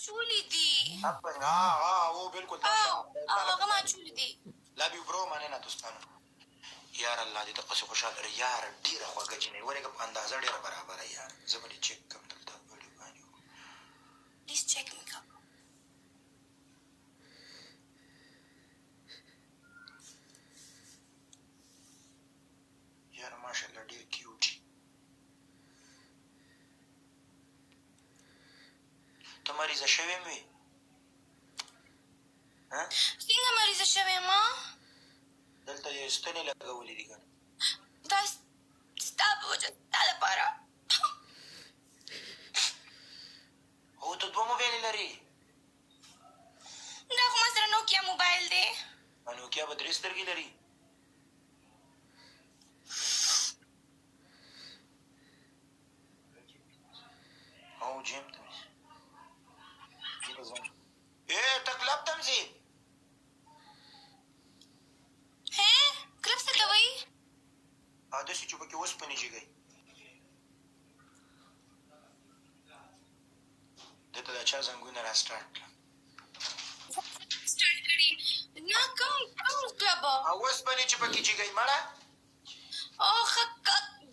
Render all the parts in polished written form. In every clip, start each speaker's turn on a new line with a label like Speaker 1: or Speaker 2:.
Speaker 1: چولی دی
Speaker 2: वो बिल्कुल
Speaker 1: هغه ما چولی دی
Speaker 2: لا بي برو معنی نه دوستانو یار الله دې ته پسې خوشحاله لري یار ډېره خوږه جینۍ ورېږه په اندازه ډېره برابره یار زه به دې چک کړم دلته ویډیو باندې
Speaker 1: پلیز چیک می کپ
Speaker 2: یار ماشاءالله ډېر کیوټ ته مریضه شوې م وې
Speaker 1: څنګه مریضه شوې ما
Speaker 2: دلته یې ستنې لګولې دي که نه
Speaker 1: دا ستا په وجه ستا لپاره
Speaker 2: هو ته دوه موبایلې لرې
Speaker 1: دا خو ما سره نوکیا موبایل دی
Speaker 2: نوکیا به درې سترګې لري او جیم ته ته کلب ته م ځې
Speaker 1: کلب څه ته وایي
Speaker 2: داسې چې پکې اوسپنې جګوي دلته دا چا زنګونه را سټارټ کړه
Speaker 1: سټارټ کړي نه کوم کلب
Speaker 2: اوسپنې چې پکې جګوي مړه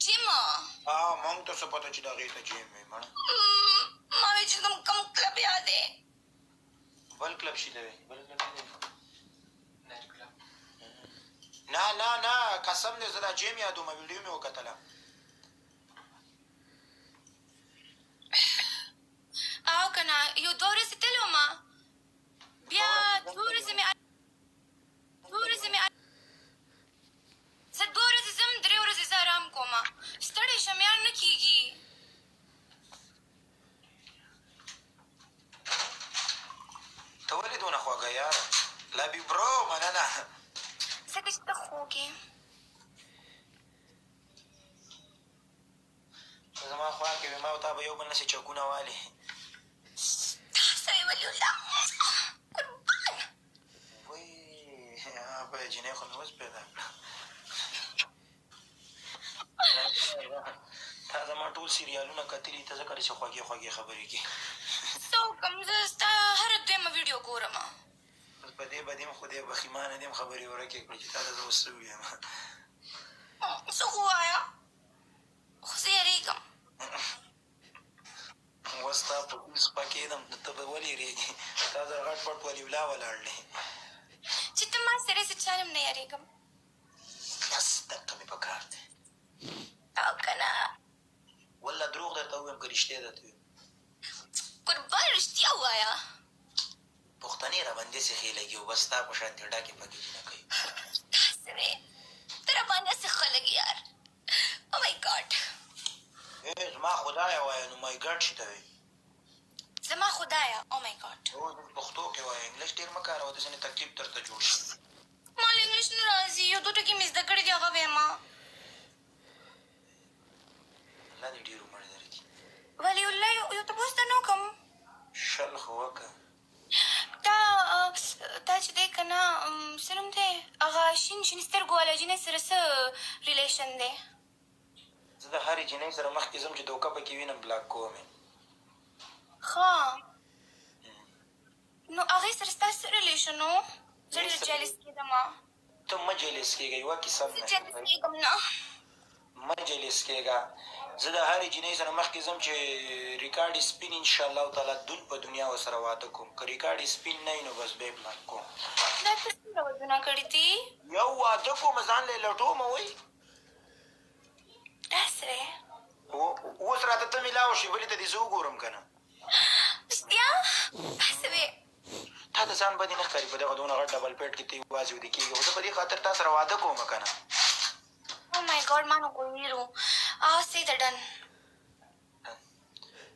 Speaker 1: جیم
Speaker 2: مونږ ته څه پته چې د هغې ته جیم وي مړه
Speaker 1: ما وایي چې کوم کلب یاد دی
Speaker 2: بل کلب شي دی بل کلب نه قسم دی زه دا جیم یادومه ویډیو مې وکتله
Speaker 1: او که نه یو دوه ورځې تللی وم بیا دوه ورځې مې زه دوه ورځې ځم درې ورځې زه ارام کوم ستړی شم یار نه کېږي
Speaker 2: ته ولې دونه خوږه یاره لابي برو مننه
Speaker 1: ځکه چې ته خوږ یې
Speaker 2: زما خوا کې وي ما او تا به یو بل نسې چکونه والې
Speaker 1: تاسو یې ولي الله قربان
Speaker 2: وای به جینۍ خو مې اوس پیدا کړه تا زما ټول سیریالونه کتلي ته ځکه داسې خوږې خوږې خبرې کوي
Speaker 1: څه وکړم زه ستا هره دویمه ویډیو ګورم
Speaker 2: په دې به دې م خدای بخیمانه دې م خبرې ورکې کړې چې تا ته زه اوس څه ووایم
Speaker 1: څه خو ووایه خو زه یېرېږم
Speaker 2: اوس تا په کوم سپه کېدم ته به ولې یېرېږې تا زه غټ پټ ولیولا ولاړ دی
Speaker 1: چې ته ما سره زه چا نه م نه یېرېږم
Speaker 2: بس دقه مې په کار دی
Speaker 1: او که نه
Speaker 2: والله دروغ درته ووایم که رښتیا درته ووایم
Speaker 1: قربان رښتیا ووایه
Speaker 2: پښتنې راباندې سې ښې لګي او بس ستا په شانتې ډاکې پکې نه کوي
Speaker 1: داسې وې ته راباندې هسې ښه لګي یار او مای ګاډ
Speaker 2: زما خدایه وایه نو مای ګاډ شي ته وایي
Speaker 1: زما خدایه او مای ګاډ
Speaker 2: پښتو کې وایه انګلیش ډېر مه کاروه داسې نه تکلیف درته جوړ شي
Speaker 1: ما له انګلیش نه راځي یو دوه ټکي مې زده کړي دي هغه وایم
Speaker 2: الله دې ډېر عمر درکړي
Speaker 1: ولی الله یو تپوس ته نه وکړم
Speaker 2: شل خو وکړه
Speaker 1: تا چې دی که نه څه نوم دی هغه شین سترګو والا جینۍ سره څه ریلیشن دی
Speaker 2: زه د هرې جینۍ سره مخکې ځم چې دوکه پکې وینم بلاک کوم یې
Speaker 1: ښه نو هغې سره ستا څه ریلیشن و زه ډېر جلس کېدم
Speaker 2: ته مه جلس کېږه یوه کیسه
Speaker 1: زه جلس کېږم نه
Speaker 2: مه جلس کېږه زه د هرې جینۍ سره مخکې ځم چې ریکارډ یې سپین انشاءالله تعالی دون په دنیا ورسره واده کوم که ریکارډ یې سپین نه وي نو بس بیا یې بلاک کوم
Speaker 1: دا ته څومره ودونه کړي دي
Speaker 2: یو واده کوم ځان له یې لټوم وایي
Speaker 1: داسې دی
Speaker 2: اوس راته ته میلاو شي بلې ته دې زه وګورم که نه
Speaker 1: رښتیا داسې وې
Speaker 2: تا د ځان بدې نه ښکاري په دغه دونه غټ ډبل پېټ کې ته یوازې ویده کېږي خو زه په دې خاطر تا سره واده کوم که نه
Speaker 1: او مای ګاډ ما نه ګویرو say the done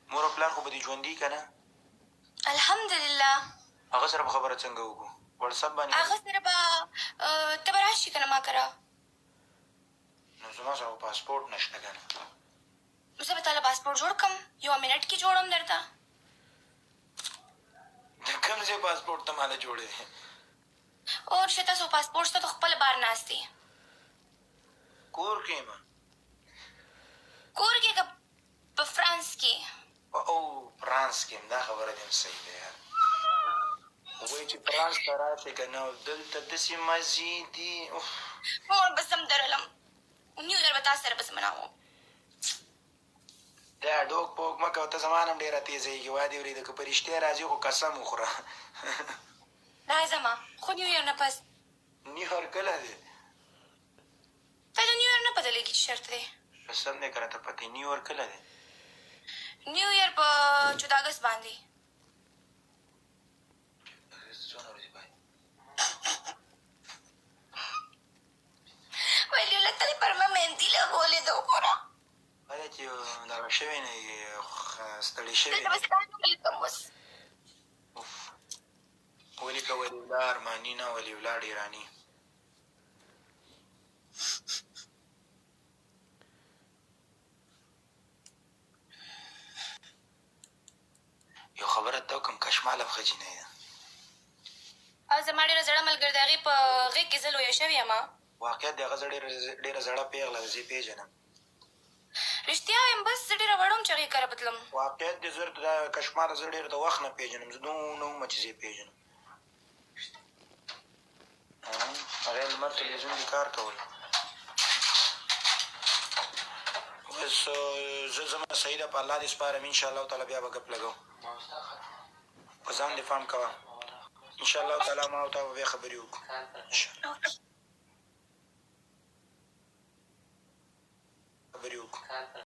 Speaker 2: مور او پلار خو به دې ژوندي که نه
Speaker 1: الحمدلله
Speaker 2: هغه سره به خبره څنګه وکړو وټساپ باندې
Speaker 1: هغه سره به ته به راشي که نه ما کره
Speaker 2: نو زما سره پاسپورټ نشته که نه
Speaker 1: زه به تا له پاسپورټ جوړ کړم یوه منټ کې جوړم درته
Speaker 2: د کوم ځای پاسپورټ ته ماله جوړې
Speaker 1: اور چې تاسو پاسپورټ شته ته خپله بار ناست دی
Speaker 2: کور کې یم
Speaker 1: کور کې که په فرانس کې
Speaker 2: او فرانس کې هم دا خبره دې هم صحیح ده یار وایي چې فرانس ته راشئ که نه دلته داسې مزې دي
Speaker 1: مور به زه هم درلم نیو اییر به تا سره به زه مناوم
Speaker 2: دا ډوک پوک مه کوه ته زما نه هم ډېره تېزېږي وادې ورېده که په رښتیا راځي خو قسم وخوره
Speaker 1: راځه ما خو نیو اییر نه پس
Speaker 2: نیویارک کله دی
Speaker 1: تا د نیو اییر نه پته لګي چې شرط دی
Speaker 2: قسم دی که راته پتې نیویارک کله دی
Speaker 1: نیو اییر په 14 اګست باندې
Speaker 2: څونه ورځې باید
Speaker 1: ویلي الله ته دې پر ما مهندي لګولې ده وګوره
Speaker 2: هله چې دغه شوی نه یې ستړی شوی
Speaker 1: دلته به ستا نوم لیکم اوس
Speaker 2: ولیکه ولیولا ارماني نه ولیولا ډیراني یو خبره ته وکړم کشماله ښه جینۍ ده
Speaker 1: او زما ډېره زړه ملګري د هغې په غېږ کې زه لویه شوې یم
Speaker 2: واقعیت د هغه زه ډېره زړه پیغله ده زه یې پېژنم
Speaker 1: رښتیا وایم بس زه ډېره وړه وم چې هغې کره به تلم
Speaker 2: واقعیت دې زر دا کشماله زه ډېر د وخت نه پېژنم زه دونه ومه چې زه یې پېژنم هغې لمر تلویزیون کې کار کول بس زه ځمه صحیح ده په الله دې سپارم انشاءالله تعالی بیا به ګپ لګو په ځان دې پام کوه انشاءالله تعالی ما او تا به بیا خبرې وکړو خبرې وکړو